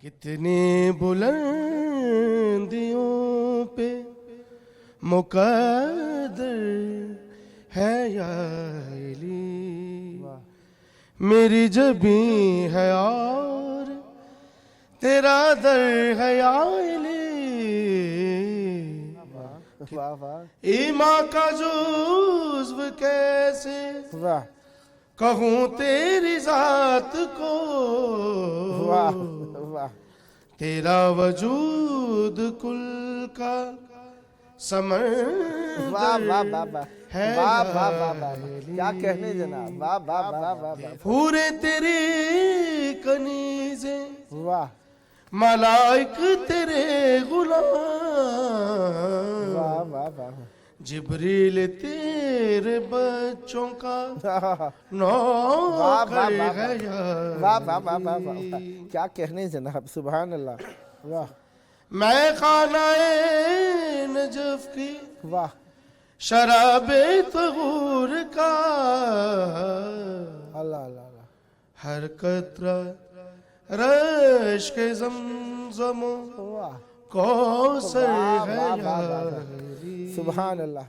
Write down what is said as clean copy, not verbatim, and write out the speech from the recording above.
कितनी बुलंदियों पे मुकद्दर है या अली, मेरी जबी है और तेरा दर है या अली। वाह वाह ईमां का जुज़्व कैसे वाह कहूँ तेरी जात को, वाह वाह तेरा वजूद कुल का समंदर वाह वाह वाह वाह है वाह या वाह वाह वाह अली। क्या कहने जनाब, वाह वाह वाह वाह वाह पूरे तेरी कनीज़े वाह मलाइक तेरे गुलाम, वाह वाह वाह जिब्रील तेरे बच्चों का वाह नौकर है या वाह वाह वाह वाह वाह क्या कहने जनाब, सुभान अल्लाह। वाह मैं खानाए नजफ की वाह शराबे तहूर का, अल्लाह अल्लाह अल्लाह हर कतरा रश के ज़मज़मो वाह कौसर है वाह या वाह वाह अली। सुभान अल्लाह।